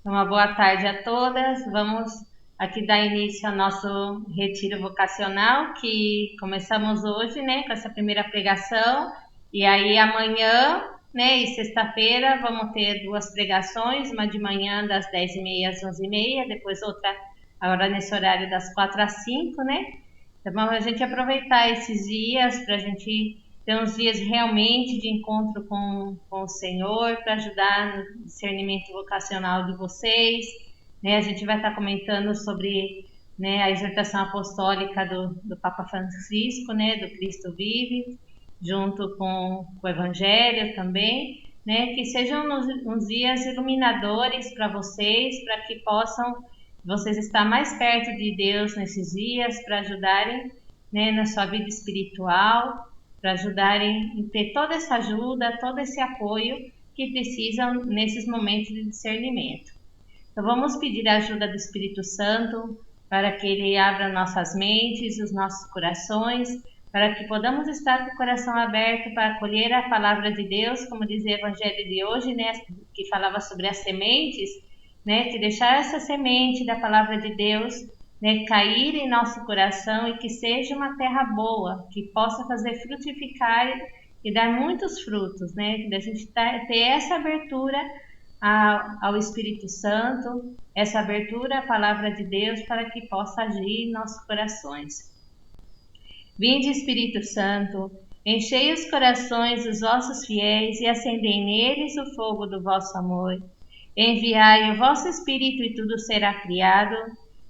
Uma boa tarde a todas. Vamos aqui dar início ao nosso retiro vocacional que começamos hoje, né, com essa primeira pregação. E aí amanhã, né, e sexta-feira vamos ter duas pregações, uma de manhã das 10h30 às 11h30, depois outra agora nesse horário das 4 às 5, né? Então vamos a gente aproveitar esses dias para a gente ter uns dias realmente de encontro com o Senhor, para ajudar no discernimento vocacional de vocês, né? A gente vai estar comentando sobre, né, a exortação apostólica do Papa Francisco, né, do Cristo Vive, junto com o Evangelho também, né? Que sejam uns dias iluminadores para vocês, para que possam vocês estar mais perto de Deus nesses dias, para ajudarem, né, na sua vida espiritual, para ajudarem a ter toda essa ajuda, todo esse apoio que precisam nesses momentos de discernimento. Então vamos pedir a ajuda do Espírito Santo para que ele abra nossas mentes, os nossos corações, para que podamos estar com o coração aberto para acolher a palavra de Deus, como diz o Evangelho de hoje, né, que falava sobre as sementes, né, que deixar essa semente da palavra de Deus, né, cair em nosso coração e que seja uma terra boa, que possa fazer frutificar e dar muitos frutos, né, da gente ter essa abertura ao Espírito Santo, essa abertura à palavra de Deus para que possa agir em nossos corações. Vinde, Espírito Santo, enchei os corações dos vossos fiéis e acendei neles o fogo do vosso amor. Enviai o vosso Espírito e tudo será criado,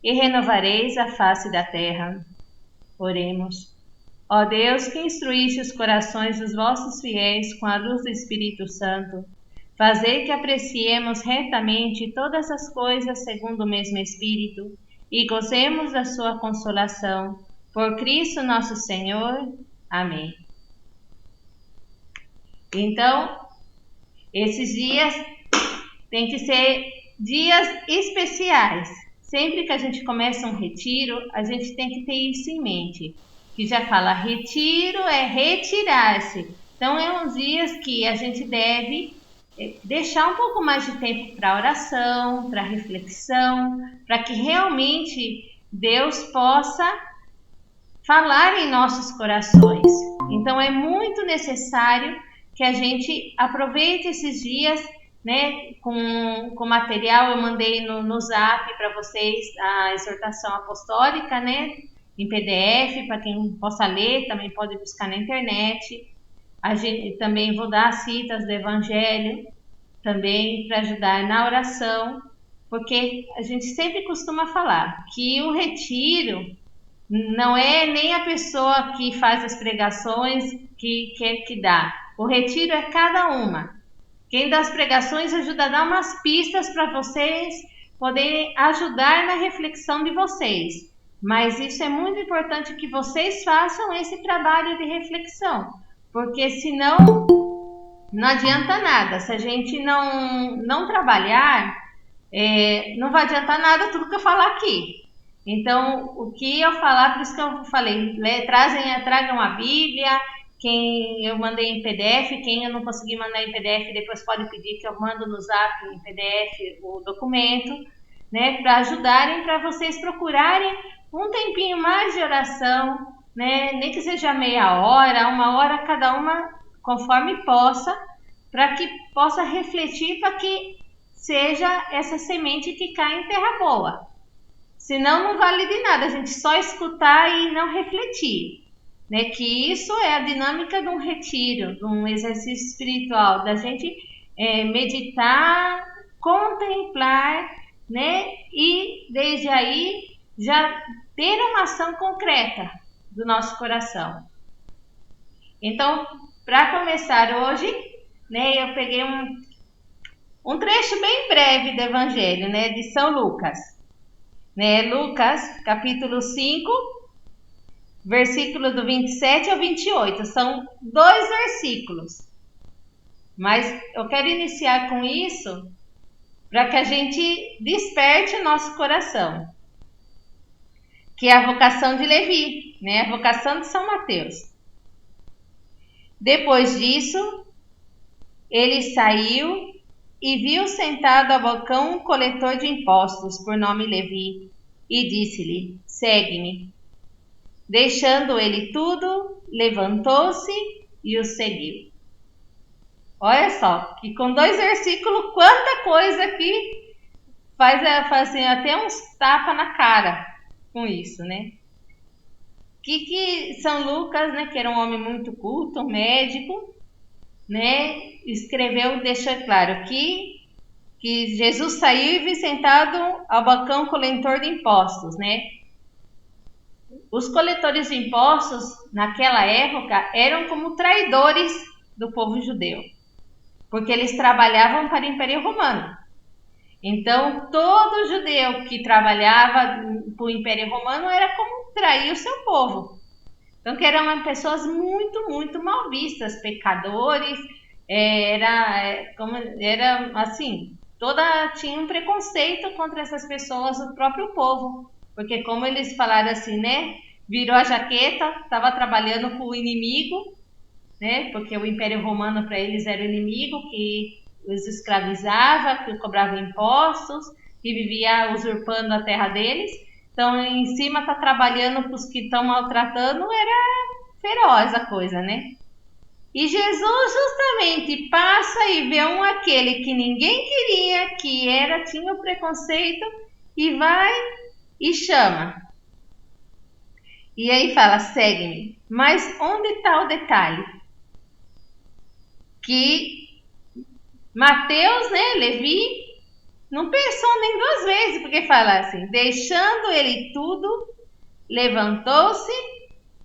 e renovareis a face da terra. Oremos. Ó Deus, que instruíste os corações dos vossos fiéis com a luz do Espírito Santo, fazei que apreciemos retamente todas as coisas segundo o mesmo Espírito e gozemos da sua consolação. Por Cristo nosso Senhor. Amém. Então, esses dias têm que ser dias especiais. Sempre que a gente começa um retiro, a gente tem que ter isso em mente. Que já fala, retiro é retirar-se. Então, é uns dias que a gente deve deixar um pouco mais de tempo para oração, para reflexão, para que realmente Deus possa falar em nossos corações. Então é muito necessário que a gente aproveite esses dias, né, com material. Eu mandei no Zap para vocês a exortação apostólica, né, em PDF, para quem possa ler, também pode buscar na internet. A gente também vou dar as citas do Evangelho, também para ajudar na oração, porque a gente sempre costuma falar que o retiro não é nem a pessoa que faz as pregações que dá. O retiro é cada uma. Quem dá as pregações ajuda a dar umas pistas para vocês poderem ajudar na reflexão de vocês. Mas isso é muito importante que vocês façam esse trabalho de reflexão, porque senão não adianta nada. Se a gente não trabalhar, não vai adiantar nada tudo que eu falar aqui. Então, o que eu falar, por isso que eu falei, tragam a Bíblia. Quem eu mandei em PDF, quem eu não consegui mandar em PDF, depois pode pedir que eu mando no Zap em PDF o documento, né, para ajudarem, para vocês procurarem um tempinho mais de oração, né, nem que seja meia hora, uma hora cada uma, conforme possa, para que possa refletir, para que seja essa semente que cai em terra boa. Senão não vale de nada a gente só escutar e não refletir, né? Que isso é a dinâmica de um retiro, de um exercício espiritual, da gente meditar, contemplar, né? E desde aí já ter uma ação concreta do nosso coração. Então, para começar hoje, né? Eu peguei um trecho bem breve do Evangelho, né? De São Lucas. Né? Lucas, capítulo 5, versículo do 27 ao 28. São 2 versículos. Mas eu quero iniciar com isso para que a gente desperte o nosso coração. Que é a vocação de Levi, né? A vocação de São Mateus. Depois disso, ele saiu e viu sentado ao balcão um coletor de impostos, por nome Levi, e disse-lhe: segue-me. Deixando ele tudo, levantou-se e o seguiu. Olha só, que com 2 versículos, quanta coisa que faz assim, até uns tapas na cara com isso, né? Que São Lucas, né, que era um homem muito culto, um médico, né, escreveu, deixou claro que Jesus saiu e viu sentado ao balcão coletor de impostos, né? Os coletores de impostos, naquela época, eram como traidores do povo judeu, porque eles trabalhavam para o Império Romano. Então, todo judeu que trabalhava para o Império Romano era como trair o seu povo. Então, que eram pessoas muito, muito mal vistas, pecadores, era assim, tinha um preconceito contra essas pessoas, o próprio povo, porque como eles falaram assim, né, virou a jaqueta, estava trabalhando com o inimigo, né, porque o Império Romano para eles era o inimigo que os escravizava, que cobrava impostos, que vivia usurpando a terra deles. Então, em cima tá trabalhando com os que estão maltratando, era feroz a coisa, né? E Jesus justamente passa e vê aquele que ninguém queria, tinha o preconceito, e vai e chama. E aí fala, segue-me. Mas onde está o detalhe? Que Mateus, né, Levi, não pensou nem 2 vezes, porque fala assim, deixando ele tudo, levantou-se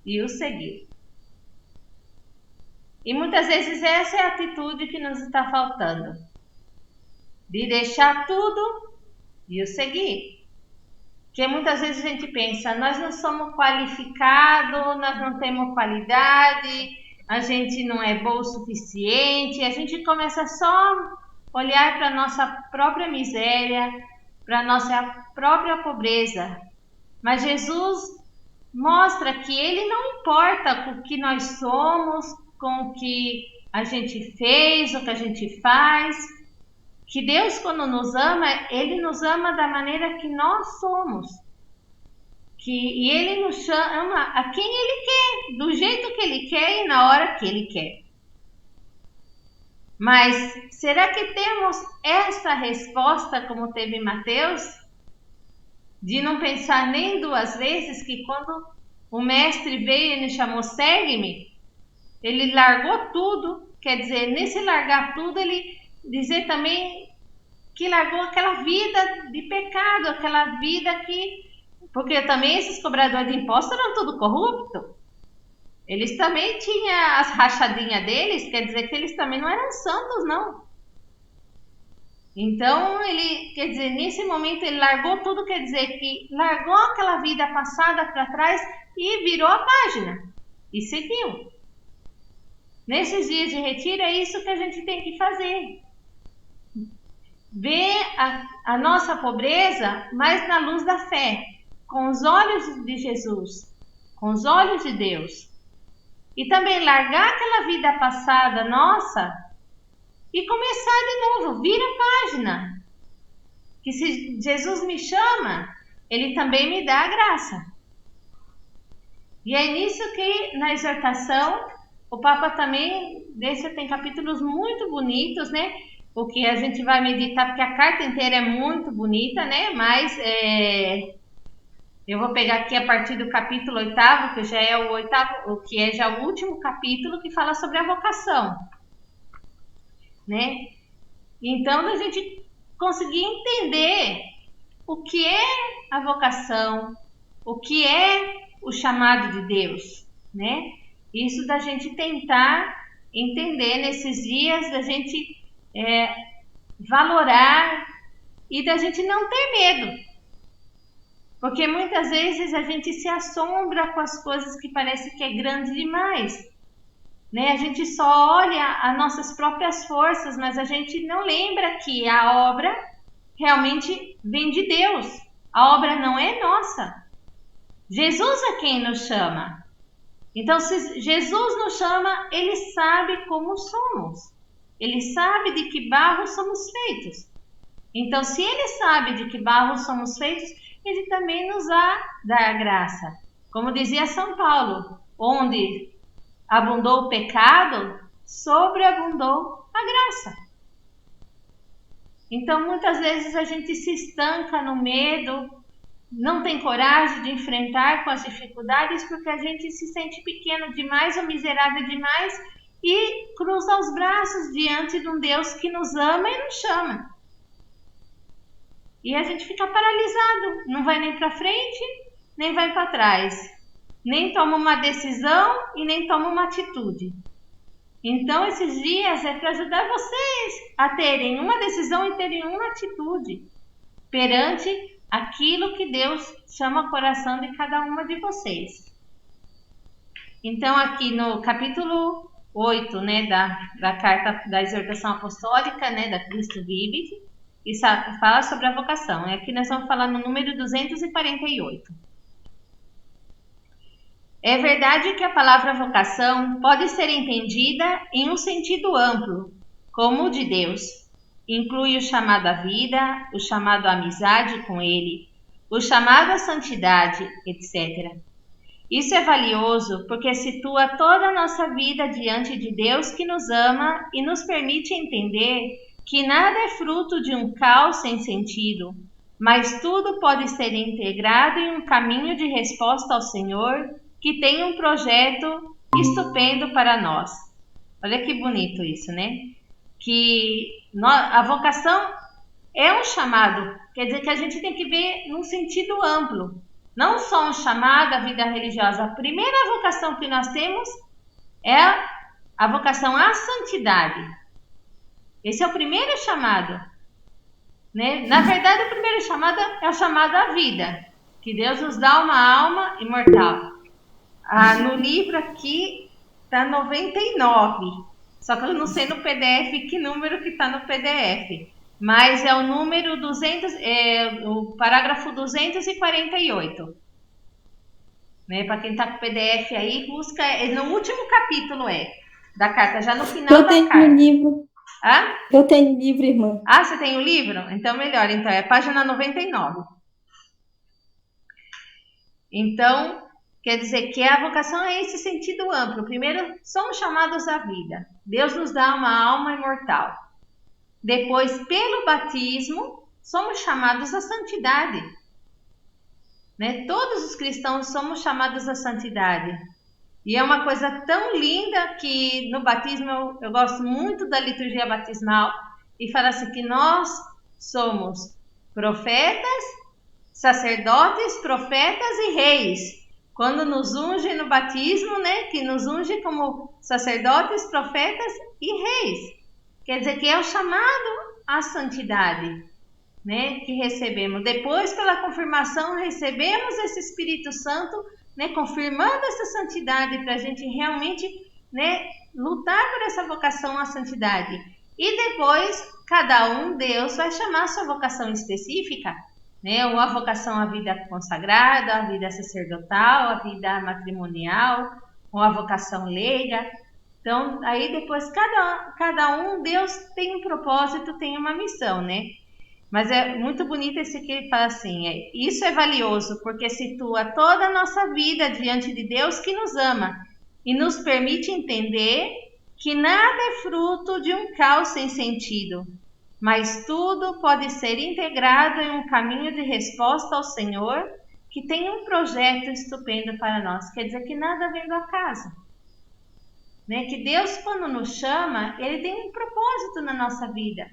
e o seguiu. E muitas vezes essa é a atitude que nos está faltando, de deixar tudo e o seguir. Porque muitas vezes a gente pensa, nós não somos qualificados, nós não temos qualidade, a gente não é bom o suficiente, a gente começa só a olhar para a nossa própria miséria, para a nossa própria pobreza. Mas Jesus mostra que Ele não importa com o que nós somos, com o que a gente fez, o que a gente faz. Que Deus, quando nos ama, Ele nos ama da maneira que nós somos. E Ele nos ama a quem Ele quer, do jeito que Ele quer e na hora que Ele quer. Mas será que temos essa resposta como teve Mateus? De não pensar nem 2 vezes que quando o mestre veio e nos chamou, segue-me, ele largou tudo. Quer dizer, nesse largar tudo, ele dizer também que largou aquela vida de pecado, aquela vida que... Porque também esses cobradores de impostos eram tudo corrupto. Eles também tinham as rachadinhas deles, quer dizer que eles também não eram santos, não. Então, ele, quer dizer, nesse momento ele largou tudo, quer dizer que largou aquela vida passada para trás e virou a página e seguiu. Nesses dias de retiro é isso que a gente tem que fazer. Ver a nossa pobreza mais na luz da fé, com os olhos de Jesus, com os olhos de Deus. E também largar aquela vida passada nossa e começar de novo, vira a página. Que se Jesus me chama, Ele também me dá a graça. E é nisso que na exortação, o Papa também tem capítulos muito bonitos, né? O que a gente vai meditar, porque a carta inteira é muito bonita, né? Mas eu vou pegar aqui a partir do capítulo 8º, que já é o que é já o último capítulo, que fala sobre a vocação, né? Então, a gente conseguir entender o que é a vocação, o que é o chamado de Deus, né? Isso da gente tentar entender nesses dias, da gente valorar e da gente não ter medo. Porque muitas vezes a gente se assombra com as coisas que parece que é grande demais, né? A gente só olha as nossas próprias forças, mas a gente não lembra que a obra realmente vem de Deus. A obra não é nossa. Jesus é quem nos chama. Então, se Jesus nos chama, Ele sabe como somos. Ele sabe de que barro somos feitos. Então, se Ele sabe de que barro somos feitos, Ele também nos dá a graça. Como dizia São Paulo, onde abundou o pecado, sobreabundou a graça. Então, muitas vezes a gente se estanca no medo, não tem coragem de enfrentar com as dificuldades porque a gente se sente pequeno demais ou miserável demais e cruza os braços diante de um Deus que nos ama e nos chama. E a gente fica paralisado, não vai nem para frente, nem vai para trás, nem toma uma decisão e nem toma uma atitude. Então, esses dias é para ajudar vocês a terem uma decisão e terem uma atitude perante aquilo que Deus chama o coração de cada uma de vocês. Então, aqui no capítulo 8, né, da carta da exortação apostólica, né, da Cristo Vive, e fala sobre a vocação. Aqui nós vamos falar no número 248. É verdade que a palavra vocação pode ser entendida em um sentido amplo, como o de Deus. Inclui o chamado à vida, o chamado à amizade com Ele, o chamado à santidade, etc. Isso é valioso porque situa toda a nossa vida diante de Deus que nos ama e nos permite entender que nada é fruto de um caos sem sentido, mas tudo pode ser integrado em um caminho de resposta ao Senhor que tem um projeto estupendo para nós. Olha que bonito isso, né? Que a vocação é um chamado, quer dizer que a gente tem que ver num sentido amplo, não só um chamado à vida religiosa. A primeira vocação que nós temos é a vocação à santidade. Esse é o primeiro chamado, né? Na verdade, o primeiro chamado é o chamado à vida, que Deus nos dá uma alma imortal. No livro aqui está 99, só que eu não sei no PDF que número que está no PDF, mas é o número 200, o parágrafo 248. Né? Para quem está com o PDF aí, busca, no último capítulo da carta, já no final da carta. Eu tenho o livro. Hã? Eu tenho o livro, irmã. Ah, você tem o livro? Então melhor, então é a página 99. Então, quer dizer que a vocação é esse sentido amplo. Primeiro, somos chamados à vida. Deus nos dá uma alma imortal. Depois, pelo batismo, somos chamados à santidade. Né? Todos os cristãos somos chamados à santidade. E é uma coisa tão linda que no batismo eu gosto muito da liturgia batismal e fala assim que nós somos profetas, sacerdotes, profetas e reis. Quando nos unge no batismo, né, que nos unge como sacerdotes, profetas e reis. Quer dizer que é o chamado à santidade, né, que recebemos. Depois, pela confirmação, recebemos esse Espírito Santo, né, confirmando essa santidade para a gente realmente, né, lutar por essa vocação à santidade. E depois, cada um, Deus vai chamar a sua vocação específica, né, ou a vocação à vida consagrada, à vida sacerdotal, à vida matrimonial, ou a vocação leiga. Então, aí depois, cada um, Deus tem um propósito, tem uma missão, né? Mas é muito bonito esse que ele fala assim, isso é valioso porque situa toda a nossa vida diante de Deus que nos ama e nos permite entender que nada é fruto de um caos sem sentido, mas tudo pode ser integrado em um caminho de resposta ao Senhor que tem um projeto estupendo para nós. Quer dizer que nada vem do acaso. Né? Que Deus, quando nos chama, Ele tem um propósito na nossa vida.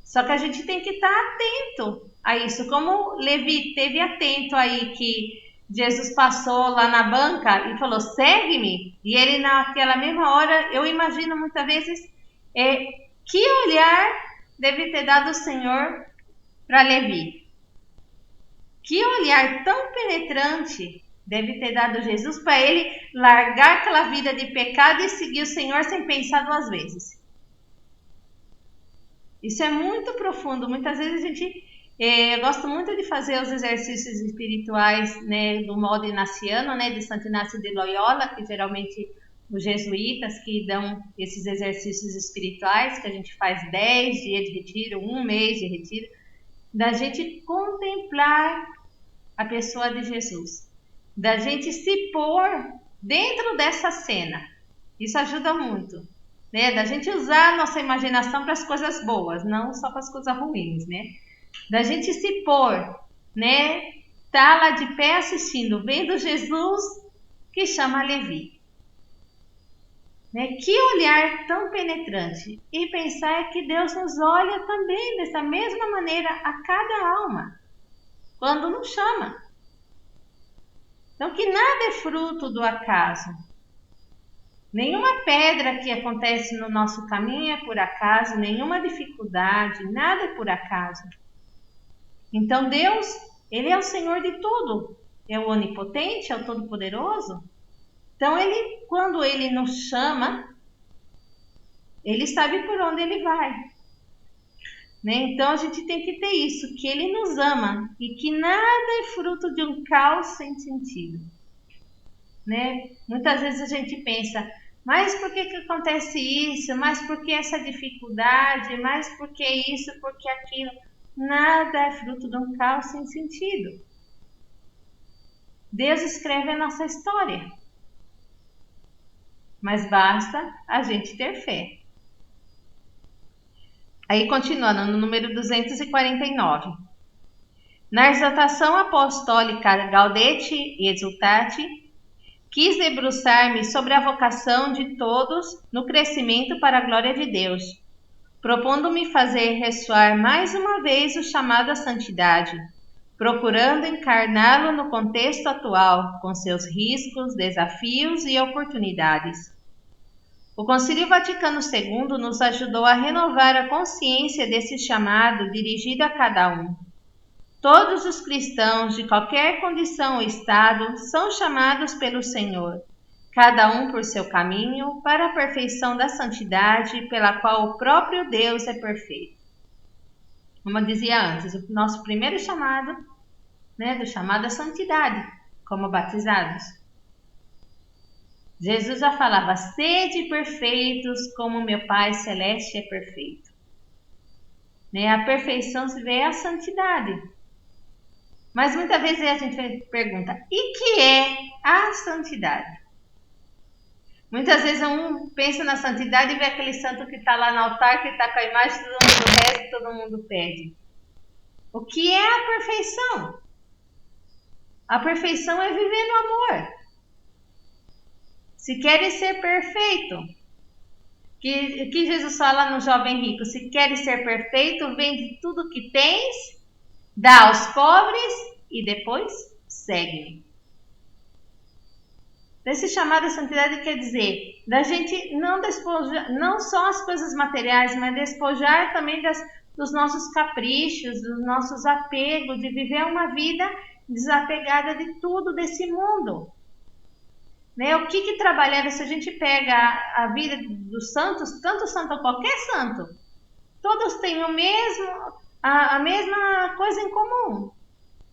Só que a gente tem que estar atento a isso. Como Levi esteve atento aí que Jesus passou lá na banca e falou, segue-me. E ele naquela mesma hora, eu imagino muitas vezes, que olhar deve ter dado o Senhor para Levi. Que olhar tão penetrante deve ter dado Jesus para ele largar aquela vida de pecado e seguir o Senhor sem pensar duas vezes. Isso é muito profundo. Muitas vezes a gente... eu gosto muito de fazer os exercícios espirituais, né, do modo inaciano, né, de Santo Inácio de Loyola, que geralmente os jesuítas que dão esses exercícios espirituais, que a gente faz 10 dias de retiro, um mês de retiro, da gente contemplar a pessoa de Jesus, da gente se pôr dentro dessa cena. Isso ajuda muito, né? Da gente usar a nossa imaginação para as coisas boas, não só para as coisas ruins, né? Da gente se pôr, né? Tá lá de pé assistindo, vendo Jesus que chama Levi. Né? Que olhar tão penetrante! E pensar que Deus nos olha também dessa mesma maneira a cada alma, quando nos chama. Então, que nada é fruto do acaso. Nenhuma pedra que acontece no nosso caminho é por acaso, nenhuma dificuldade, nada é por acaso. Então, Deus, Ele é o Senhor de tudo. É o onipotente, é o todo-poderoso. Então, quando Ele nos chama, Ele sabe por onde Ele vai. Né? Então, a gente tem que ter isso, que Ele nos ama e que nada é fruto de um caos sem sentido. Né? Muitas vezes a gente pensa, mas por que acontece isso? Mas por que essa dificuldade? Mas por que isso? Por que aquilo? Nada é fruto de um caos sem sentido. Deus escreve a nossa história. Mas basta a gente ter fé. Aí continuando no número 249. Na exaltação apostólica Gaudete e Exultate, quis debruçar-me sobre a vocação de todos no crescimento para a glória de Deus, propondo-me fazer ressoar mais uma vez o chamado à santidade, procurando encarná-lo no contexto atual, com seus riscos, desafios e oportunidades. O Concílio Vaticano II nos ajudou a renovar a consciência desse chamado dirigido a cada um. Todos os cristãos, de qualquer condição ou estado, são chamados pelo Senhor, cada um por seu caminho, para a perfeição da santidade, pela qual o próprio Deus é perfeito. Como eu dizia antes, o nosso primeiro chamado, do chamado à santidade, como batizados. Jesus já falava, sede perfeitos como meu Pai Celeste é perfeito. A perfeição se vê a santidade. Mas muitas vezes a gente pergunta, e que é a santidade? Muitas vezes um pensa na santidade e vê aquele santo que está lá no altar, que está com a imagem, todo mundo reza, todo mundo pede. O que é a perfeição? A perfeição é viver no amor. Se queres ser perfeito, que Jesus fala no jovem rico, se queres ser perfeito, vende tudo que tens, dá aos pobres e depois segue-me. Esse chamado à santidade quer dizer da gente não despojar, não só as coisas materiais, mas despojar também dos nossos caprichos, dos nossos apegos, de viver uma vida desapegada de tudo desse mundo. O que trabalhar, se a gente pega a vida dos santos, tanto santo ou qualquer santo, todos têm a mesma coisa em comum.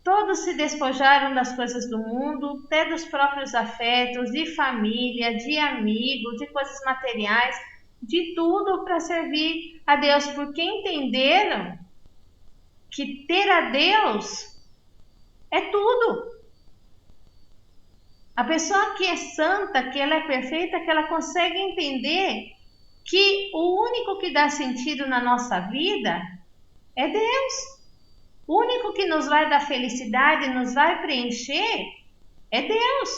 Todos se despojaram das coisas do mundo, até dos próprios afetos, de família, de amigos, de coisas materiais, de tudo para servir a Deus, porque entenderam que ter a Deus é tudo. A pessoa que é santa, que ela é perfeita, que ela consegue entender que o único que dá sentido na nossa vida é Deus. O único que nos vai dar felicidade, nos vai preencher, é Deus.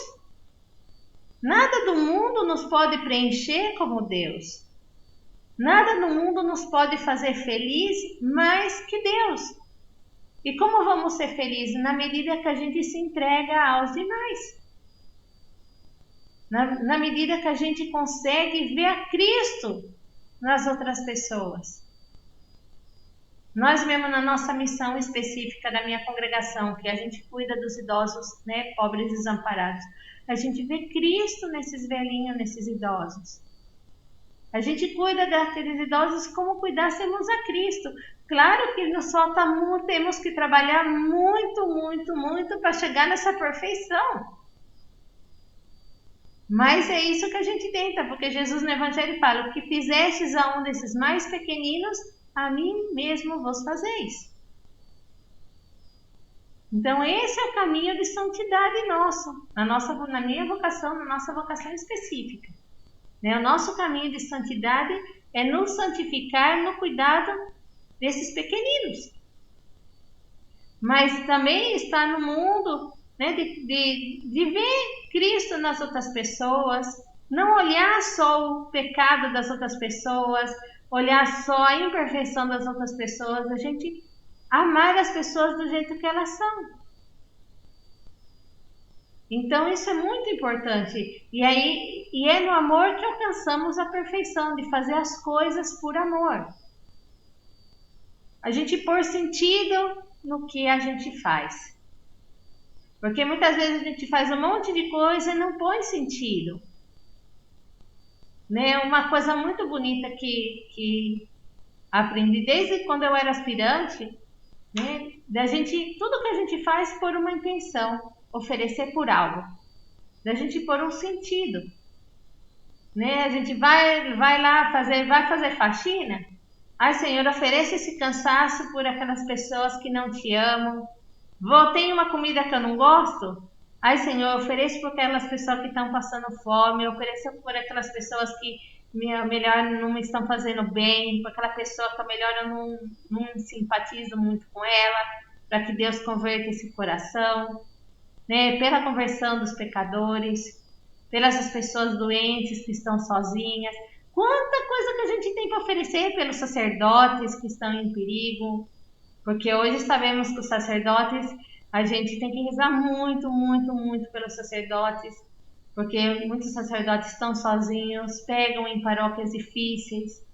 Nada do mundo nos pode preencher como Deus. Nada no mundo nos pode fazer feliz mais que Deus. E como vamos ser felizes? Na medida que a gente se entrega aos demais. Na medida que a gente consegue ver a Cristo nas outras pessoas. Nós mesmo na nossa missão específica da minha congregação, que a gente cuida dos idosos, pobres e desamparados, a gente vê Cristo nesses velhinhos, nesses idosos. A gente cuida daqueles idosos como cuidássemos a Cristo. Claro que nós só temos que trabalhar muito, muito, muito para chegar nessa perfeição. Mas é isso que a gente tenta, porque Jesus no Evangelho fala: o que fizestes a um desses mais pequeninos, a mim mesmo vos fazeis. Então esse é o caminho de santidade nosso, na minha vocação, na nossa vocação específica. O nosso caminho de santidade é nos santificar no cuidado desses pequeninos. Mas também está no mundo, de ver Cristo nas outras pessoas, não olhar só o pecado das outras pessoas, olhar só a imperfeição das outras pessoas, a gente amar as pessoas do jeito que elas são. Então isso é muito importante. E é no amor que alcançamos a perfeição, de fazer as coisas por amor. A gente pôr sentido no que a gente faz. Porque muitas vezes a gente faz um monte de coisa e não põe sentido. Uma coisa muito bonita que aprendi desde quando eu era aspirante, da gente, tudo que a gente faz por uma intenção, oferecer por algo, da gente pôr um sentido. A gente vai lá vai fazer faxina. Ai, Senhor, ofereça esse cansaço por aquelas pessoas que não te amam. Tem uma comida que eu não gosto? Ai, Senhor, ofereço por aquelas pessoas que estão passando fome, ofereço por aquelas pessoas que melhor não me estão fazendo bem, por aquela pessoa que melhor eu não simpatizo muito com ela, para que Deus converta esse coração, pela conversão dos pecadores, pelas pessoas doentes que estão sozinhas. Quanta coisa que a gente tem para oferecer pelos sacerdotes que estão em perigo, porque hoje sabemos que os sacerdotes, a gente tem que rezar muito, muito, muito pelos sacerdotes, porque muitos sacerdotes estão sozinhos, pegam em paróquias difíceis,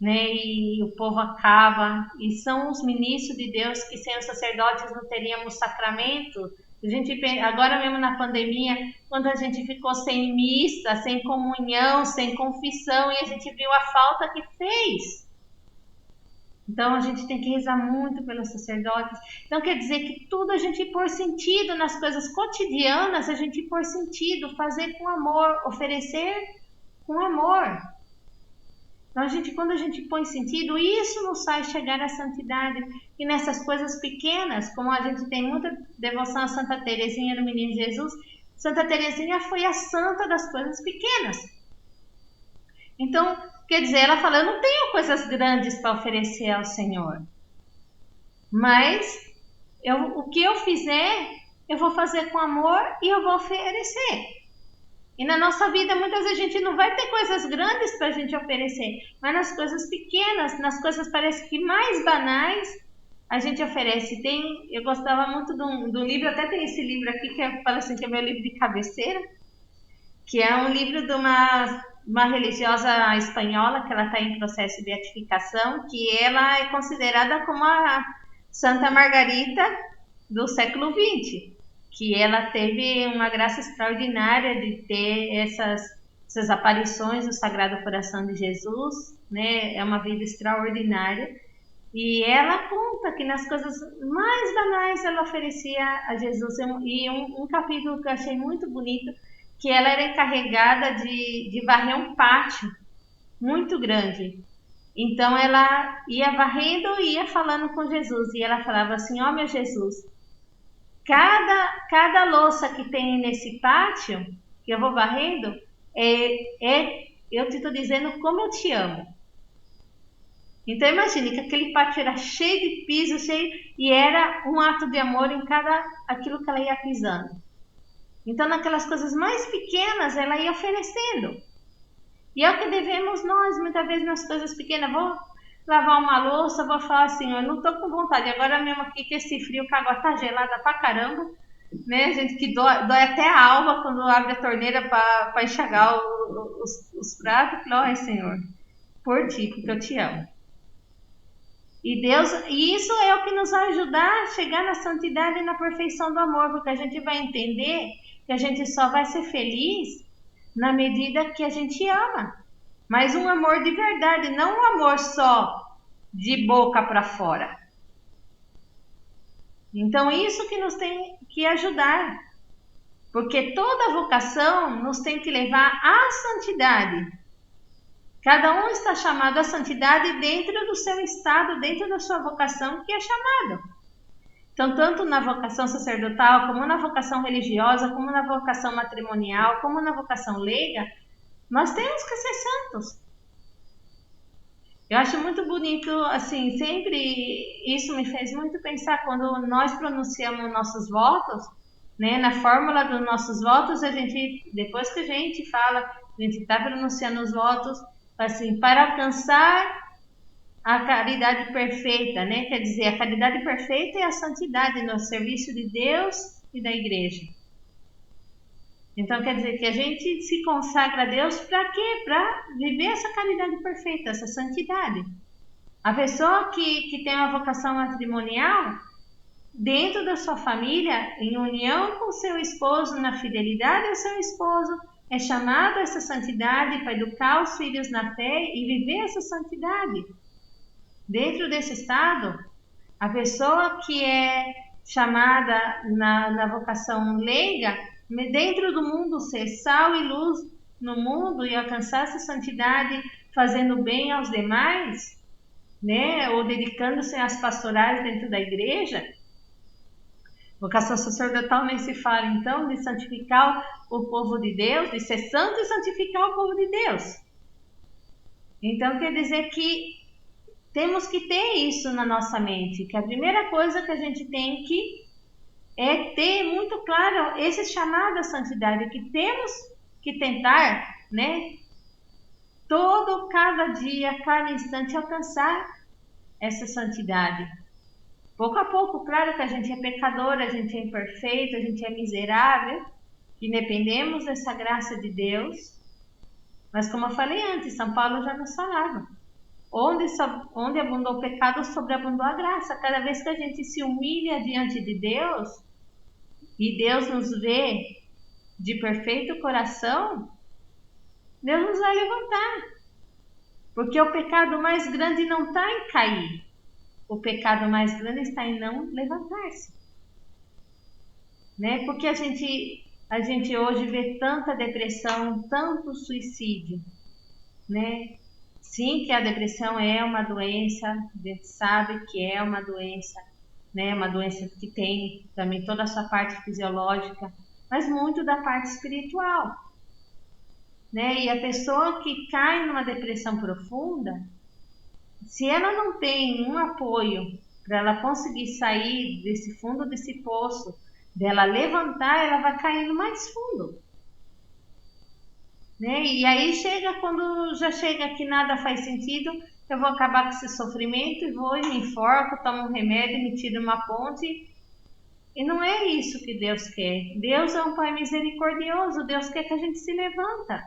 e o povo acaba, e são os ministros de Deus que sem os sacerdotes não teríamos sacramento. A gente, agora mesmo na pandemia, quando a gente ficou sem missa, sem comunhão, sem confissão, e a gente viu a falta que fez. Então a gente tem que rezar muito pelos sacerdotes. Então quer dizer que tudo a gente pôr sentido nas coisas cotidianas, a gente pôr sentido, fazer com amor, oferecer com amor. Então quando a gente põe sentido, isso nos faz chegar à santidade. E nessas coisas pequenas, como a gente tem muita devoção a Santa Teresinha do Menino Jesus, Santa Teresinha foi a santa das coisas pequenas. Então, quer dizer, ela fala: eu não tenho coisas grandes para oferecer ao Senhor, mas o que eu fizer, eu vou fazer com amor e eu vou oferecer. E na nossa vida, muitas vezes a gente não vai ter coisas grandes para a gente oferecer, mas nas coisas pequenas, nas coisas parece que mais banais, a gente oferece. Eu gostava muito do livro, até tem esse livro aqui que fala assim, que é meu livro de cabeceira, que é um livro de uma religiosa espanhola, que ela está em processo de beatificação, que ela é considerada como a Santa Margarita do século XX, que ela teve uma graça extraordinária de ter essas aparições do Sagrado Coração de Jesus, é uma vida extraordinária, e ela conta que nas coisas mais banais ela oferecia a Jesus. E um capítulo que eu achei muito bonito, que ela era encarregada de varrer um pátio muito grande. Então ela ia varrendo e ia falando com Jesus, e ela falava assim: ó, meu Jesus, cada louça que tem nesse pátio que eu vou varrendo, eu te estou dizendo como eu te amo. Então imagine que aquele pátio era cheio de piso, e era um ato de amor em cada aquilo que ela ia pisando. Então naquelas coisas mais pequenas ela ia oferecendo. E é o que devemos nós, muitas vezes nas coisas pequenas. Vou lavar uma louça, vou falar assim: eu não estou com vontade, agora mesmo aqui que esse frio, que a água está gelada pra caramba, gente, que dói até a alma quando abre a torneira para enxagar os pratos. Ai, Senhor, por ti, porque eu te amo. E isso é o que nos vai ajudar a chegar na santidade e na perfeição do amor, porque a gente vai entender que a gente só vai ser feliz na medida que a gente ama, mas um amor de verdade, não um amor só de boca para fora. Então isso que nos tem que ajudar, Porque toda vocação nos tem que levar à santidade. Cada um está chamado à santidade dentro do seu estado, dentro da sua vocação que é chamado. Então, tanto na vocação sacerdotal, como na vocação religiosa, como na vocação matrimonial, como na vocação leiga, nós temos que ser santos. Eu acho muito bonito, assim, sempre isso me fez muito pensar quando nós pronunciamos nossos votos, né? Na fórmula dos nossos votos, a gente, depois que a gente fala, a gente está pronunciando os votos, assim, para alcançar a caridade perfeita, né? Quer dizer, a caridade perfeita é a santidade no serviço de Deus e da igreja. Então, quer dizer que a gente se consagra a Deus para quê? Para viver essa caridade perfeita, essa santidade. A pessoa que tem uma vocação matrimonial, dentro da sua família, em união com seu esposo, na fidelidade ao seu esposo, é chamado a essa santidade para educar os filhos na fé e viver essa santidade. Dentro desse estado, a pessoa que é chamada na vocação leiga, dentro do mundo, ser sal e luz no mundo e alcançar essa santidade fazendo bem aos demais, né? Ou dedicando-se às pastorais dentro da igreja. Vocação sacerdotal nem se fala, então, de santificar o povo de Deus, de ser santo e santificar o povo de Deus. Então, quer dizer que temos que ter isso na nossa mente, que a primeira coisa que a gente tem que é ter muito claro esse chamado à santidade, que temos que tentar, né, cada dia, cada instante alcançar essa santidade. Pouco a pouco, claro que a gente é pecador, a gente é imperfeito, a gente é miserável, que dependemos dessa graça de Deus. Mas como eu falei antes, São Paulo já nos falava, onde abundou o pecado, sobreabundou a graça. Cada vez que a gente se humilha diante de Deus, e Deus nos vê de perfeito coração, Deus nos vai levantar. Porque o pecado mais grande não está em cair. O pecado mais grande está em não levantar-se. Né? Porque a gente hoje vê tanta depressão, tanto suicídio. Né? Sim, que a depressão é uma doença, a gente sabe que é uma doença, né? Uma doença que tem também toda a sua parte fisiológica, mas muito da parte espiritual, né? E a pessoa que cai numa depressão profunda, se ela não tem um apoio para ela conseguir sair desse fundo desse poço, dela levantar, ela vai caindo mais fundo. Né? E aí quando já chega que nada faz sentido, eu vou acabar com esse sofrimento e vou e me enforco, tomo um remédio, me tiro uma ponte. E não é isso que Deus quer. Deus é um Pai misericordioso, Deus quer que a gente se levanta.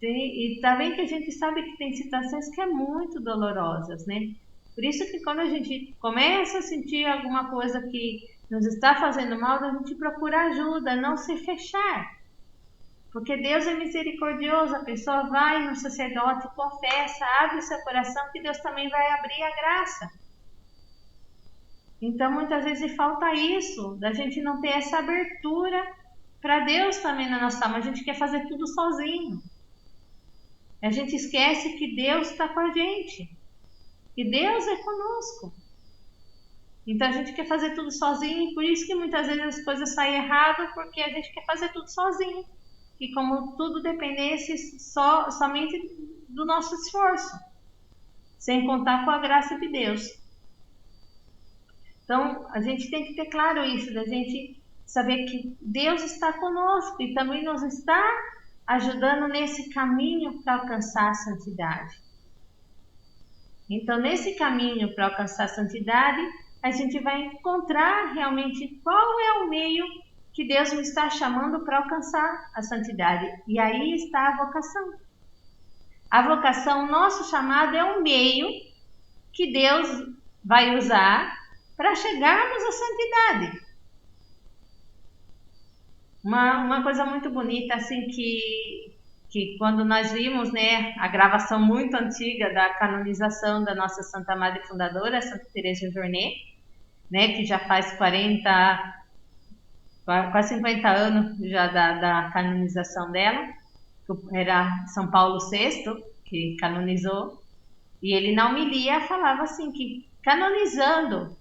E também que a gente sabe que tem situações que é muito dolorosas, né? Por isso que quando a gente começa a sentir alguma coisa que nos está fazendo mal, a gente procura ajuda, não se fechar. Porque Deus é misericordioso, a pessoa vai no sacerdote, confessa, abre o seu coração, que Deus também vai abrir a graça. Então, muitas vezes falta isso, da gente não ter essa abertura para Deus também na nossa alma. A gente quer fazer tudo sozinho. A gente esquece que Deus está com a gente, que Deus é conosco. Então, a gente quer fazer tudo sozinho e por isso que muitas vezes as coisas saem errado, porque a gente quer fazer tudo sozinho. E como tudo dependesse somente do nosso esforço, sem contar com a graça de Deus. Então, a gente tem que ter claro isso, da gente saber que Deus está conosco e também nos está ajudando nesse caminho para alcançar a santidade. Então, nesse caminho para alcançar a santidade, a gente vai encontrar realmente qual é o meio que Deus me está chamando para alcançar a santidade. E aí está a vocação. A vocação, nosso chamado, é um meio que Deus vai usar para chegarmos à santidade. Uma coisa muito bonita, assim, que quando nós vimos, né, a gravação muito antiga da canonização da nossa Santa Madre Fundadora, Santa Teresa de Jornet, né, que já faz quase 50 anos já da canonização dela. Era São Paulo VI que canonizou. E ele na homilia falava assim que canonizando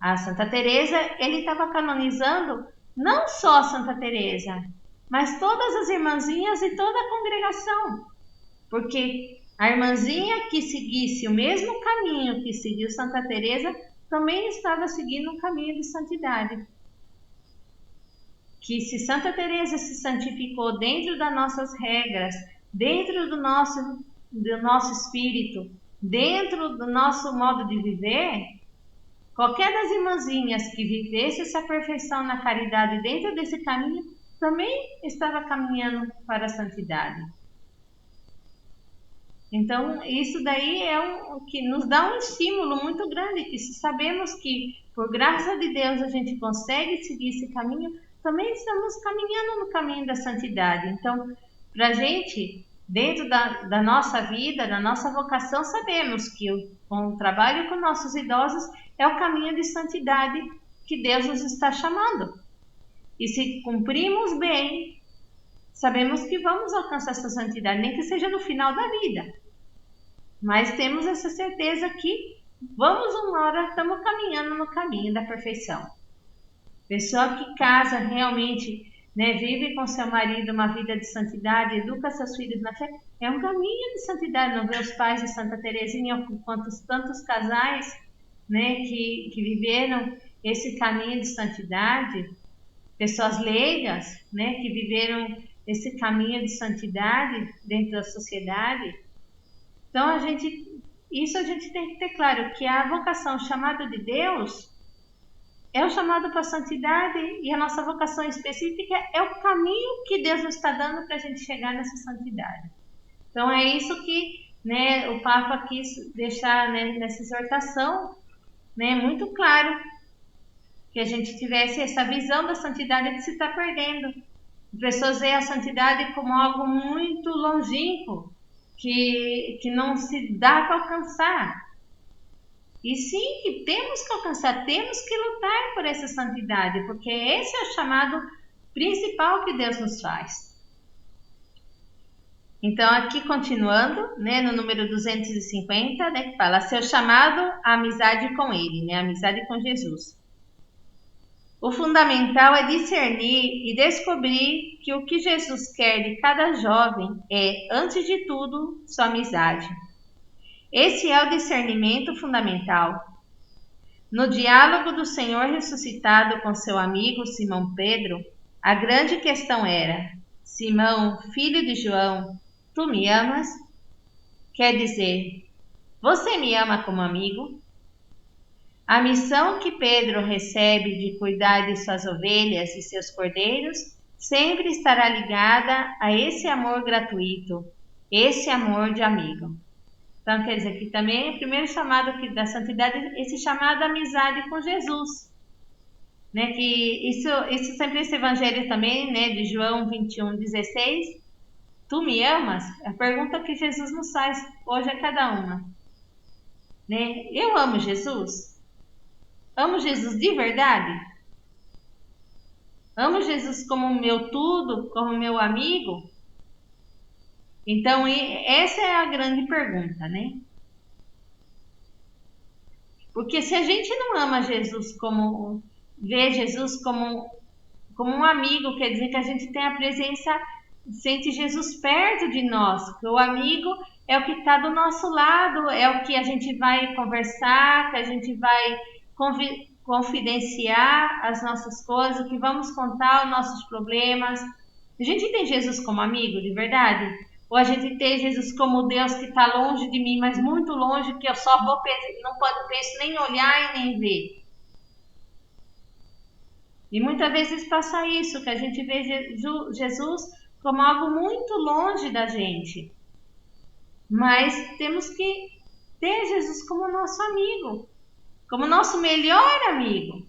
a Santa Teresa, ele estava canonizando não só a Santa Teresa, mas todas as irmãzinhas e toda a congregação. Porque a irmãzinha que seguisse o mesmo caminho que seguiu Santa Teresa também estava seguindo um caminho de santidade. Que se Santa Teresa se santificou dentro das nossas regras, dentro do nosso espírito, dentro do nosso modo de viver, qualquer das irmãzinhas que vivesse essa perfeição na caridade dentro desse caminho também estava caminhando para a santidade. Então, isso daí é o que nos dá um estímulo muito grande, que se sabemos que, por graça de Deus, a gente consegue seguir esse caminho, também estamos caminhando no caminho da santidade. Então, para a gente, dentro da nossa vida, da nossa vocação, sabemos que com o trabalho com nossos idosos é o caminho de santidade que Deus nos está chamando. E se cumprimos bem, sabemos que vamos alcançar essa santidade, nem que seja no final da vida. Mas temos essa certeza que vamos uma hora, estamos caminhando no caminho da perfeição. Pessoa que casa realmente, né, vive com seu marido uma vida de santidade, educa seus filhos na fé, é um caminho de santidade. Não vê os pais de Santa Teresinha, quantos tantos casais, né, que viveram esse caminho de santidade, pessoas leigas, né, que viveram esse caminho de santidade dentro da sociedade. Então, isso a gente tem que ter claro, que a vocação, o chamado de Deus, é o chamado para a santidade, e a nossa vocação específica é o caminho que Deus nos está dando para a gente chegar nessa santidade. Então, é isso que, né, o Papa quis deixar, né, nessa exortação, né, muito claro, que a gente tivesse essa visão da santidade que se está perdendo. As pessoas veem a santidade como algo muito longínquo, que não se dá para alcançar. E sim, que temos que alcançar, temos que lutar por essa santidade, porque esse é o chamado principal que Deus nos faz. Então, aqui continuando, né, no número 250, né, que fala seu chamado à amizade com Ele, né, a amizade com Jesus. O fundamental é discernir e descobrir que o que Jesus quer de cada jovem é, antes de tudo, sua amizade. Esse é o discernimento fundamental. No diálogo do Senhor ressuscitado com seu amigo Simão Pedro, a grande questão era: Simão, filho de João, tu me amas? Quer dizer, você me ama como amigo? A missão que Pedro recebe de cuidar de suas ovelhas e seus cordeiros sempre estará ligada a esse amor gratuito, esse amor de amigo. Então, quer dizer que também o primeiro chamado da santidade é esse chamado à amizade com Jesus. Né? Que isso sempre esse evangelho também, né, de João 21:16. Tu me amas? É a pergunta que Jesus nos faz hoje a cada uma. Né? Eu amo Jesus? Amo Jesus de verdade? Amo Jesus como meu tudo, como meu amigo? Então, essa é a grande pergunta, né? Porque se a gente não ama Jesus vê Jesus como um amigo, quer dizer que a gente tem a presença, sente Jesus perto de nós, que o amigo é o que está do nosso lado, é o que a gente vai conversar, que a gente vai confidenciar as nossas coisas, que vamos contar os nossos problemas. A gente tem Jesus como amigo, de verdade? Ou a gente tem Jesus como Deus que está longe de mim, mas muito longe, que eu só não penso nem olhar e nem ver? E muitas vezes passa isso, que a gente vê Jesus como algo muito longe da gente. Mas temos que ter Jesus como nosso amigo, como nosso melhor amigo.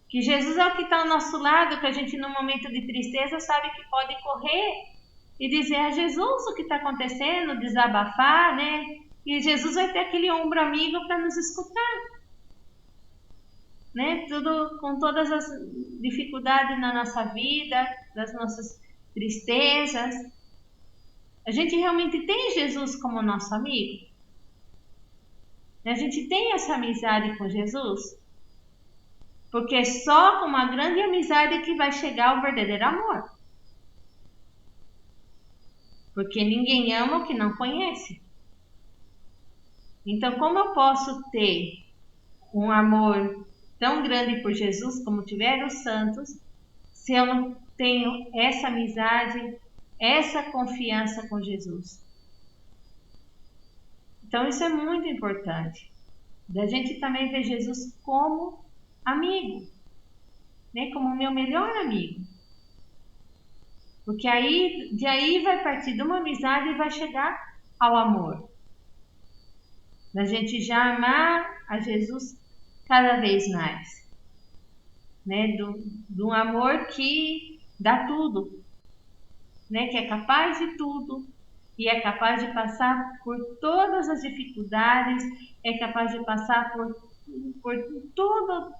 Que Jesus é o que está ao nosso lado, que a gente no momento de tristeza sabe que pode correr e dizer a Jesus o que está acontecendo, desabafar, né? E Jesus vai ter aquele ombro amigo para nos escutar. né? Tudo com todas as dificuldades na nossa vida, das nossas tristezas. A gente realmente tem Jesus como nosso amigo? A gente tem essa amizade com Jesus? Porque é só com uma grande amizade que vai chegar o verdadeiro amor. Porque ninguém ama o que não conhece. Então, como eu posso ter um amor tão grande por Jesus como tiveram os santos, se eu não tenho essa amizade, essa confiança com Jesus? Então, isso é muito importante. Da gente também ver Jesus como amigo, né? Como meu melhor amigo. Porque de aí vai partir de uma amizade e vai chegar ao amor. Da gente já amar a Jesus cada vez mais. Né? Do amor que dá tudo. Né? Que é capaz de tudo. E é capaz de passar por todas as dificuldades. É capaz de passar por tudo.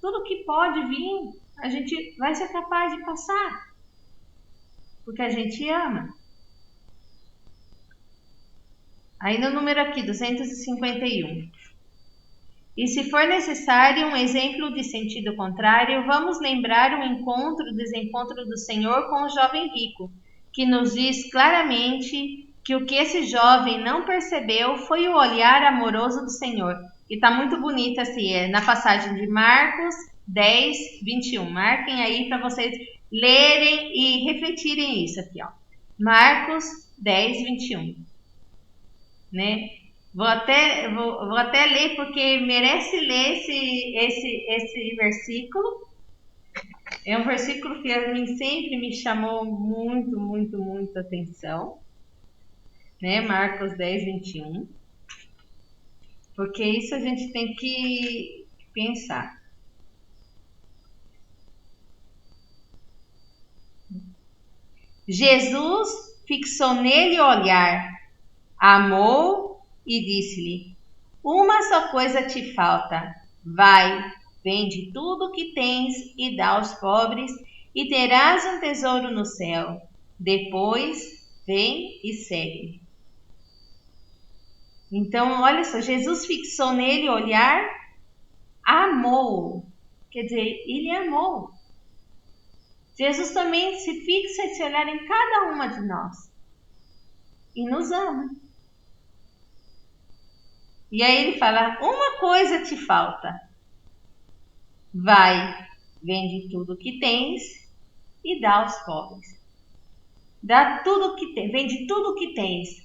Tudo que pode vir, a gente vai ser capaz de passar, porque a gente ama. Aí no número aqui, 251. E se for necessário um exemplo de sentido contrário, vamos lembrar o encontro e desencontro do Senhor com o jovem rico, que nos diz claramente que o que esse jovem não percebeu foi o olhar amoroso do Senhor. E está muito bonita assim, na passagem de Marcos 10, 21. Marquem aí para vocês lerem e refletirem isso aqui, ó. Marcos 10, 21. Né? Vou até ler porque merece ler esse versículo. É um versículo que a mim sempre me chamou muito, muito, muito atenção. Né? Marcos 10, 21. Porque isso a gente tem que pensar. Jesus fixou nele o olhar, amou e disse-lhe: uma só coisa te falta. Vai, vende tudo o que tens e dá aos pobres, e terás um tesouro no céu. Depois, vem e segue. Então, olha só, Jesus fixou nele o olhar, amou. Quer dizer, ele amou. Jesus também se fixa esse olhar em cada uma de nós. E nos ama. E aí ele fala, uma coisa te falta. Vai, vende tudo que tens e dá aos pobres. Dá tudo que tem, vende tudo que tens.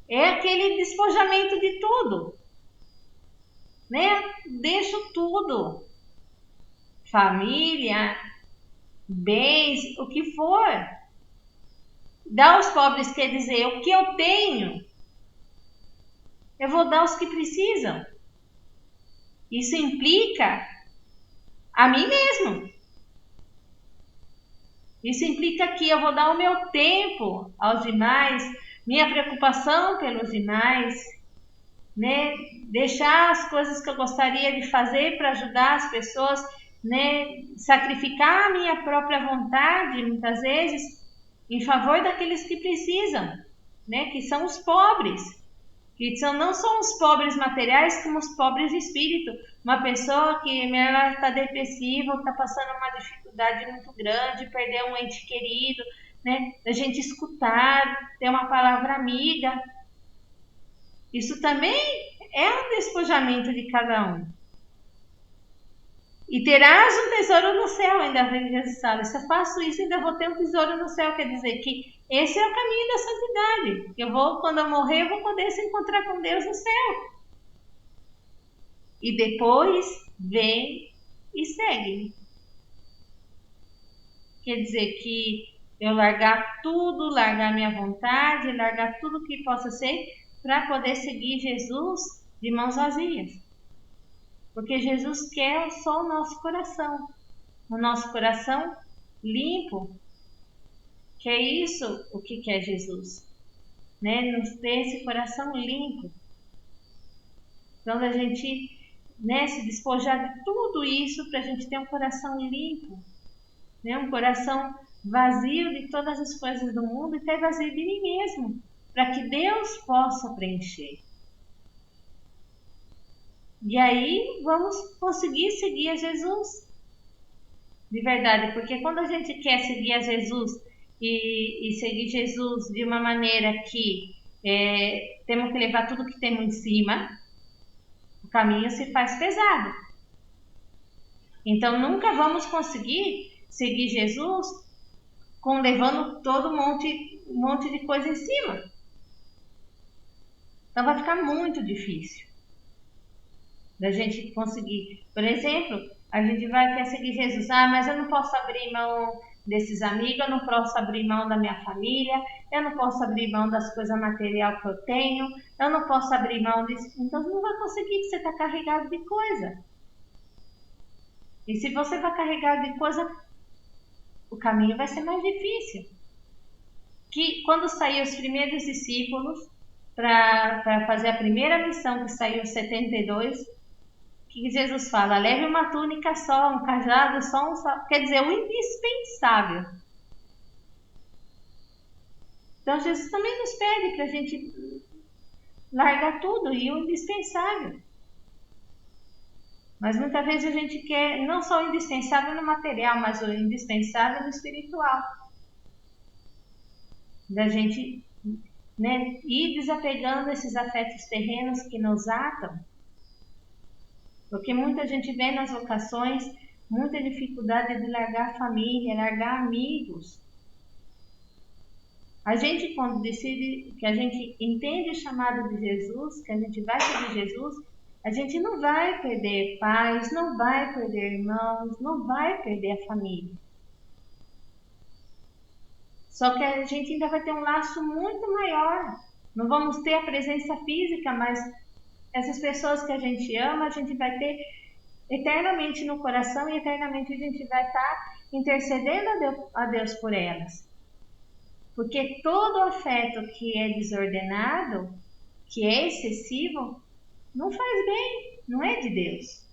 É aquele despojamento de tudo. Né? Deixo tudo. Família, bens, o que for. Dá aos pobres quer dizer, o que eu tenho, eu vou dar aos que precisam. Isso implica a mim mesmo. Isso implica que eu vou dar o meu tempo aos demais, minha preocupação pelos demais, né? Deixar as coisas que eu gostaria de fazer para ajudar as pessoas, né? Sacrificar a minha própria vontade, muitas vezes, em favor daqueles que precisam, né? Que são os pobres. Que não são os pobres materiais, como os pobres de espírito. Uma pessoa que está depressiva, está passando uma dificuldade muito grande, perdeu um ente querido, né? A gente escutar, ter uma palavra amiga. Isso também é um despojamento de cada um. E terás um tesouro no céu, ainda vem Jesus fala. Se eu faço isso, ainda vou ter um tesouro no céu. Quer dizer que esse é o caminho da santidade. Quando eu morrer, eu vou poder se encontrar com Deus no céu. E depois vem e segue. Quer dizer que eu largar tudo, largar minha vontade, largar tudo que possa ser para poder seguir Jesus de mãos vazias. Porque Jesus quer só o nosso coração. O nosso coração limpo. Que é isso o que quer Jesus. Né? Nos ter esse coração limpo. Então a gente né, se despojar de tudo isso para a gente ter um coração limpo, né, um coração vazio de todas as coisas do mundo e ter vazio de mim mesmo, para que Deus possa preencher. E aí vamos conseguir seguir a Jesus de verdade, porque quando a gente quer seguir a Jesus e seguir Jesus de uma maneira que temos que levar tudo que temos em cima, o caminho se faz pesado. Então nunca vamos conseguir seguir Jesus levando todo um monte de coisa em cima. Então vai ficar muito difícil da gente conseguir. Por exemplo, a gente quer seguir Jesus. Mas eu não posso abrir mão desses amigos, eu não posso abrir mão da minha família, eu não posso abrir mão das coisas materiais que eu tenho, eu não posso abrir mão disso. Então você não vai conseguir, que você está carregado de coisa. E se você vai carregado de coisa, o caminho vai ser mais difícil. Que quando saíram os primeiros discípulos para fazer a primeira missão, que saiu em 72, que Jesus fala, leve uma túnica só, um cajado só, quer dizer, o indispensável. Então Jesus também nos pede para a gente largar tudo e o indispensável. Mas muitas vezes a gente quer não só o indispensável no material, mas o indispensável no espiritual. Da gente, né, ir desapegando esses afetos terrenos que nos atam. Porque muita gente vê nas vocações muita dificuldade de largar a família, largar amigos. A gente, quando decide que a gente entende o chamado de Jesus, que a gente vai seguir Jesus, a gente não vai perder pais, não vai perder irmãos, não vai perder a família. Só que a gente ainda vai ter um laço muito maior. Não vamos ter a presença física, mas essas pessoas que a gente ama, a gente vai ter eternamente no coração e eternamente a gente vai estar intercedendo a Deus por elas. Porque todo afeto que é desordenado, que é excessivo, não faz bem, não é de Deus.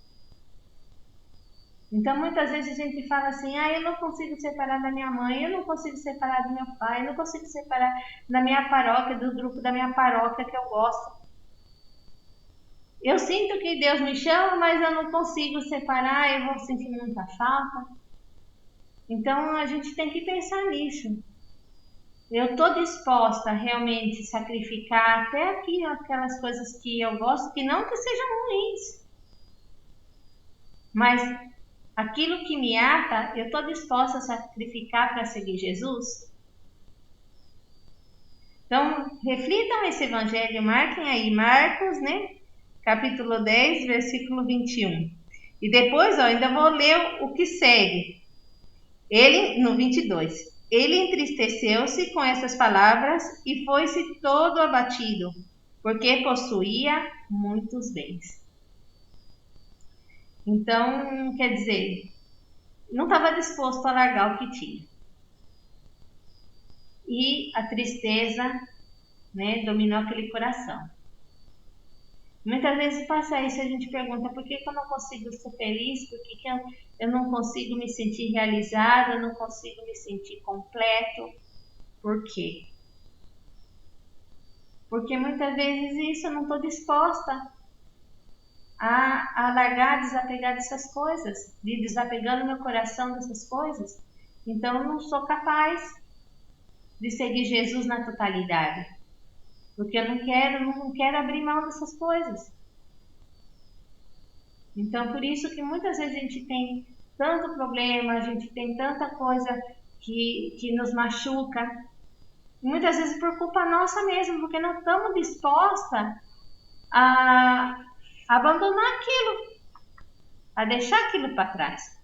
Então muitas vezes a gente fala assim, eu não consigo separar da minha mãe, eu não consigo separar do meu pai, eu não consigo separar da minha paróquia, do grupo da minha paróquia que eu gosto. Eu sinto que Deus me chama, mas eu não consigo separar, eu vou sentir muita falta. Então a gente tem que pensar nisso. Eu estou disposta a realmente sacrificar até aqui aquelas coisas que eu gosto, que não que sejam ruins. Mas aquilo que me ata, eu estou disposta a sacrificar para seguir Jesus? Então, reflitam esse evangelho, marquem aí Marcos, né? Capítulo 10, versículo 21. E depois, ainda vou ler o que segue. Ele, no 22. Ele entristeceu-se com essas palavras e foi-se todo abatido, porque possuía muitos bens. Então, quer dizer, não estava disposto a largar o que tinha. E a tristeza, né, dominou aquele coração. Muitas vezes passa isso, a gente pergunta, por que eu não consigo ser feliz? Por que eu não consigo me sentir realizada? Eu não consigo me sentir completo? Por quê? Porque muitas vezes isso eu não estou disposta a largar, desapegar dessas coisas, de desapegando meu coração dessas coisas. Então eu não sou capaz de seguir Jesus na totalidade. Porque eu não quero abrir mão dessas coisas. Então, por isso que muitas vezes a gente tem tanto problema, a gente tem tanta coisa que nos machuca. Muitas vezes por culpa nossa mesmo, porque não estamos dispostas a abandonar aquilo, a deixar aquilo para trás.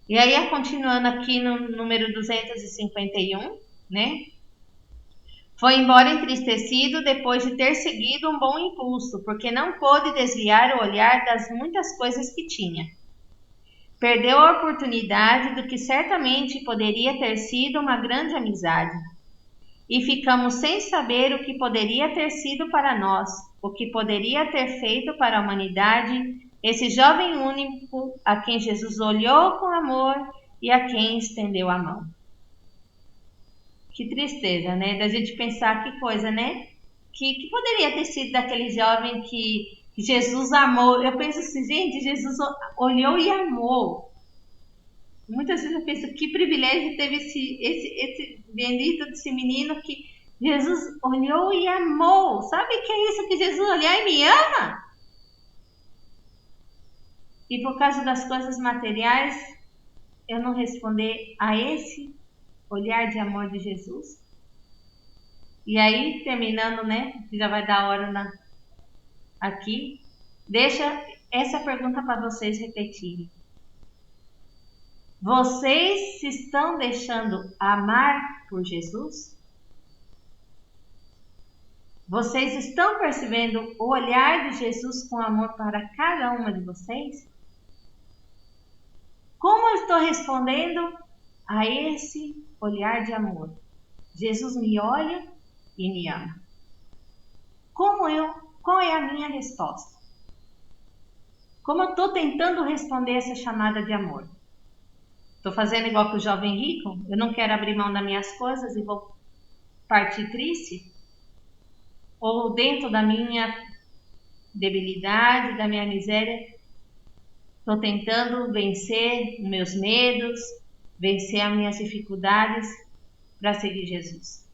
E aí, continuando aqui no número 251, né? Foi embora entristecido depois de ter seguido um bom impulso, porque não pôde desviar o olhar das muitas coisas que tinha. Perdeu a oportunidade do que certamente poderia ter sido uma grande amizade. E ficamos sem saber o que poderia ter sido para nós o que poderia ter feito para a humanidade esse jovem único a quem Jesus olhou com amor e a quem estendeu a mão. Que tristeza, né? Da gente pensar que coisa, né? Que poderia ter sido daquele jovem que Jesus amou. Eu penso assim, gente, Jesus olhou e amou. Muitas vezes eu penso, que privilégio teve esse bendito desse menino que Jesus olhou e amou. Sabe o que é isso? Que Jesus olhar e me ama? E por causa das coisas materiais, eu não responder a esse olhar de amor de Jesus? E aí, terminando, né? Já vai dar hora aqui. Deixa essa pergunta para vocês repetirem. Vocês se estão deixando amar por Jesus? Vocês estão percebendo o olhar de Jesus com amor para cada uma de vocês? Como eu estou respondendo a esse olhar de amor? Jesus me olha e me ama. Qual é a minha resposta? Como eu estou tentando responder essa chamada de amor? Estou fazendo igual que o jovem rico? Eu não quero abrir mão das minhas coisas e vou partir triste? Ou dentro da minha debilidade, da minha miséria, estou tentando vencer os meus medos, vencer as minhas dificuldades para seguir Jesus?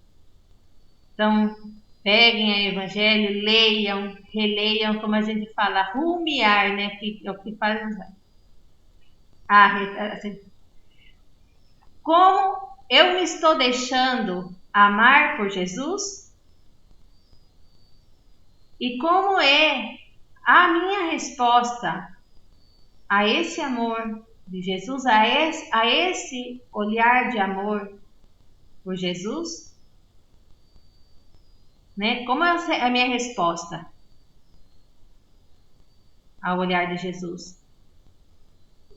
Então, peguem o Evangelho, leiam, releiam, como a gente fala, rumiar, né? Que é o que faz. Assim, como eu me estou deixando amar por Jesus? E como é a minha resposta a esse amor de Jesus, a esse olhar de amor por Jesus? Né? Como é a minha resposta ao olhar de Jesus?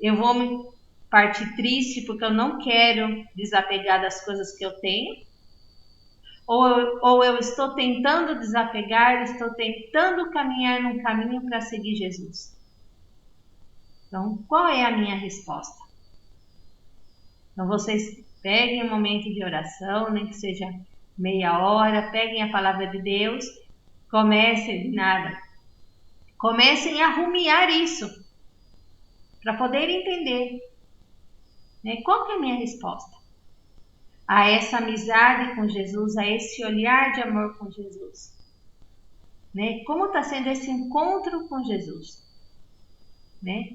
Eu vou me partir triste porque eu não quero desapegar das coisas que eu tenho? Ou eu estou tentando desapegar, estou tentando caminhar num caminho para seguir Jesus? Então, qual é a minha resposta? Então, vocês peguem um momento de oração, nem que seja meia hora, peguem a palavra de Deus, comecem a rumiar isso, para poder entender, né, qual que é a minha resposta a essa amizade com Jesus, a esse olhar de amor com Jesus, né? Como está sendo esse encontro com Jesus, né?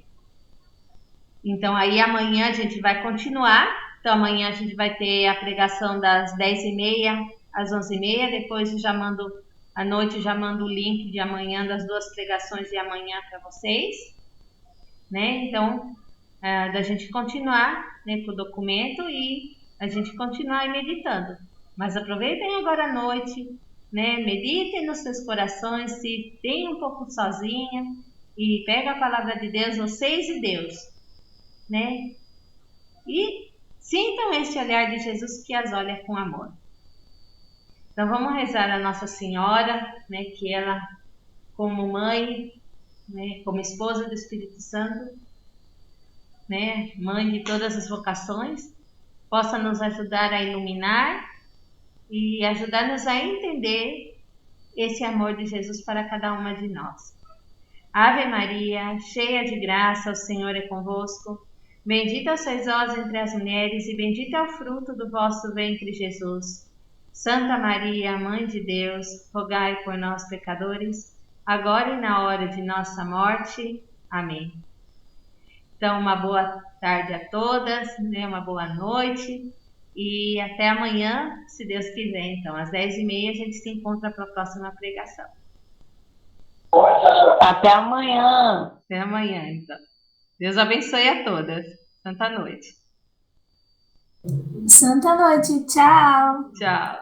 Então aí amanhã a gente vai continuar. Então amanhã a gente vai ter a pregação das 10h30 às 11h30. Depois eu já mando à noite, eu já mando o link de amanhã, das 2 pregações de amanhã para vocês, né? Então da gente continuar, né, com o documento e a gente continuar aí meditando. Mas aproveitem agora à noite, né? Meditem nos seus corações, se tem um pouco sozinha e pega a palavra de Deus, vocês e Deus, né? E sintam esse olhar de Jesus que as olha com amor. Então vamos rezar a Nossa Senhora, né? Que ela, como mãe, né, como esposa do Espírito Santo, né, mãe de todas as vocações, possa nos ajudar a iluminar e ajudar-nos a entender esse amor de Jesus para cada uma de nós. Ave Maria, cheia de graça, o Senhor é convosco. Bendita sois vós entre as mulheres e bendito é o fruto do vosso ventre, Jesus. Santa Maria, Mãe de Deus, rogai por nós, pecadores, agora e na hora de nossa morte. Amém. Então, uma boa tarde a todas, né? Uma boa noite e até amanhã, se Deus quiser. Então, às 10h30 a gente se encontra para a próxima pregação. Até amanhã. Até amanhã, então. Deus abençoe a todas. Santa noite. Santa noite. Tchau. Tchau.